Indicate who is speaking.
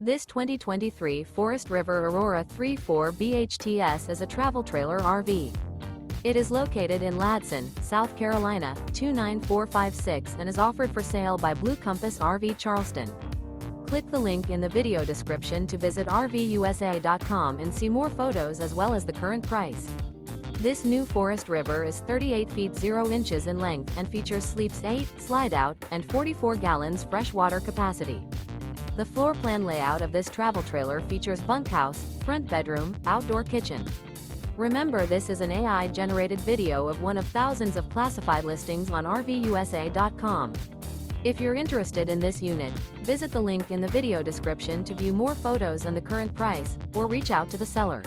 Speaker 1: This 2023 Forest River Aurora 3.4 BHTS is a travel trailer RV. It is located in Ladson, South Carolina, 29456 and is offered for sale by Blue Compass RV Charleston. Click the link in the video description to visit RVUSA.com and see more photos as well as the current price. This new Forest River is 38 feet 0 inches in length and features sleeps 8, Slideout, and 44 gallons freshwater capacity. The floor plan layout of this travel trailer features bunkhouse, front bedroom, outdoor kitchen. Remember, this is an AI-generated video of one of thousands of classified listings on RVUSA.com. If you're interested in this unit, visit the link in the video description to view more photos and the current price, or reach out to the seller.